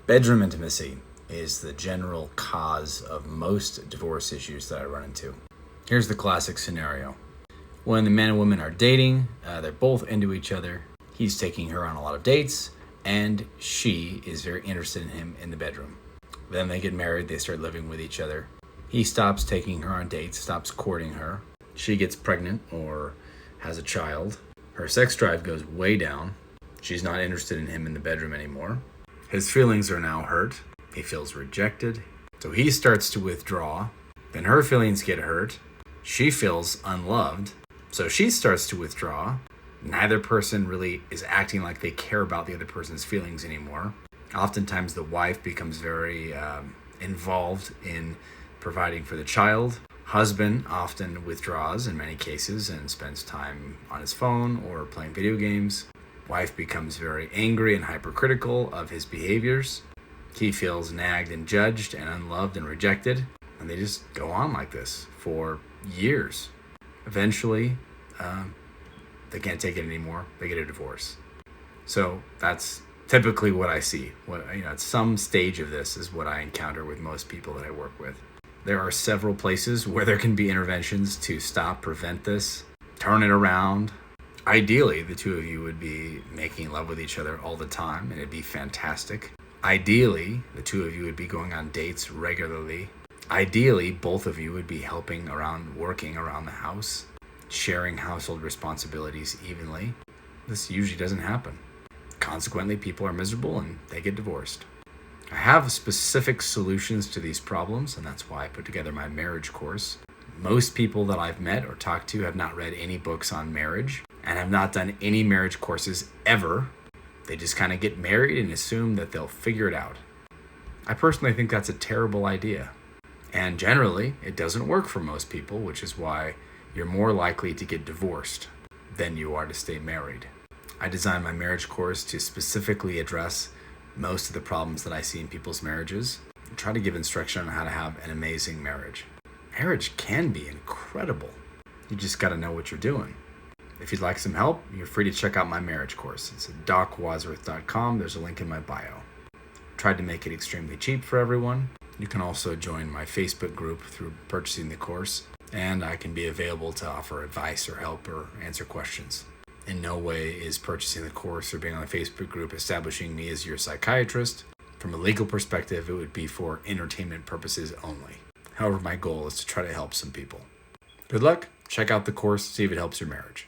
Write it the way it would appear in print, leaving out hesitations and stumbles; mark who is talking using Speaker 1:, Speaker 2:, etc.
Speaker 1: Bedroom intimacy is the general cause of most divorce issues that I run into. Here's the classic scenario. When the man and woman are dating, they're both into each other. He's taking her on a lot of dates, and she is very interested in him in the bedroom. Then they get married, they start living with each other. He stops taking her on dates, stops courting her. She gets pregnant or has a child. Her sex drive goes way down. She's not interested in him in the bedroom anymore. His feelings are now hurt. He feels rejected. So he starts to withdraw. Then her feelings get hurt. She feels unloved. So she starts to withdraw. Neither person really is acting like they care about the other person's feelings anymore. Oftentimes the wife becomes very involved in providing for the child. Husband often withdraws in many cases and spends time on his phone or playing video games. Wife becomes very angry and hypercritical of his behaviors. He feels nagged and judged and unloved and rejected. And they just go on like this for years. Eventually, they can't take it anymore. They get a divorce. So that's typically what I see. At some stage of this is what I encounter with most people that I work with. There are several places where there can be interventions to stop, prevent this, turn it around. Ideally, the two of you would be making love with each other all the time, and it'd be fantastic. Ideally, the two of you would be going on dates regularly. Ideally, both of you would be helping around, working around the house, sharing household responsibilities evenly. This usually doesn't happen. Consequently, people are miserable and they get divorced. I have specific solutions to these problems, and that's why I put together my marriage course. Most people that I've met or talked to have not read any books on marriage and have not done any marriage courses ever. They just kind of get married and assume that they'll figure it out. I personally think that's a terrible idea. And generally, it doesn't work for most people, which is why you're more likely to get divorced than you are to stay married. I designed my marriage course to specifically address most of the problems that I see in people's marriages and try to give instruction on how to have an amazing marriage. Marriage can be incredible. You just got to know what you're doing. If you'd like some help, you're free to check out my marriage course. It's at docwadsworth.com. There's a link in my bio. Tried to make it extremely cheap for everyone. You can also join my Facebook group through purchasing the course, and I can be available to offer advice or help or answer questions. In no way is purchasing the course or being on the Facebook group establishing me as your psychiatrist. From a legal perspective, it would be for entertainment purposes only. However, my goal is to try to help some people. Good luck. Check out the course, see if it helps your marriage.